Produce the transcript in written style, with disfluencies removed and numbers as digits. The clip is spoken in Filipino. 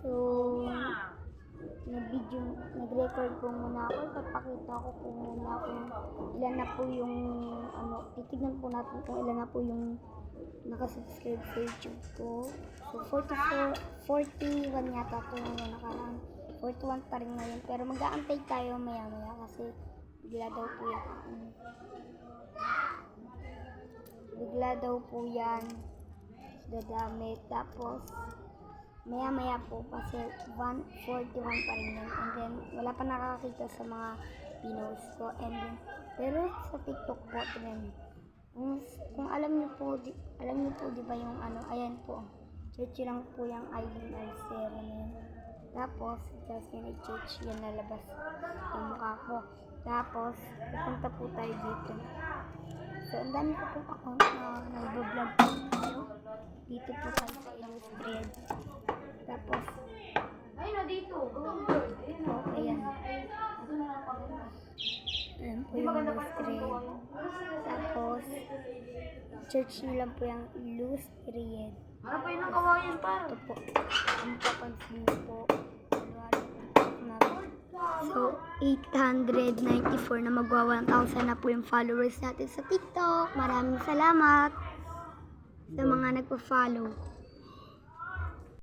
So, nag-record po muna ako. Papakita ko po muna kung ilan na po yung, titignan po natin kung ilan na po yung nakasubscribe sa YouTube ko. So, 41 yata po yung nakaraan. 41 pa rin ngayon. Pero mag-aantay tayo maya-maya kasi bigla daw po yan dadamit. Tapos maya-maya po kasi 141 pa rin yun. And then wala pa nakakakita sa mga pinost ko. And then, pero sa TikTok po din. Kung alam niyo po di ba yung ayan po. Search lang po yung Aileen Alcera na yun. Tapos, Jasmine Church, yan lalabas yung mukha ko. Tapos, pupunta po tayo dito. So, ang dami ko pong account na nag-vlog po tayo. Dito po tayo sa Illustrated. Tapos, dito. ayan. Ayan po yung Illustrated. Tapos, search nyo lang po yung Illustrated. Ano pa yun ang kawayan pa? Ito po. Ang papansin niyo po. So, 894 na magwa 1,000 na po yung followers natin sa TikTok. Maraming salamat sa mga nagpa-follow.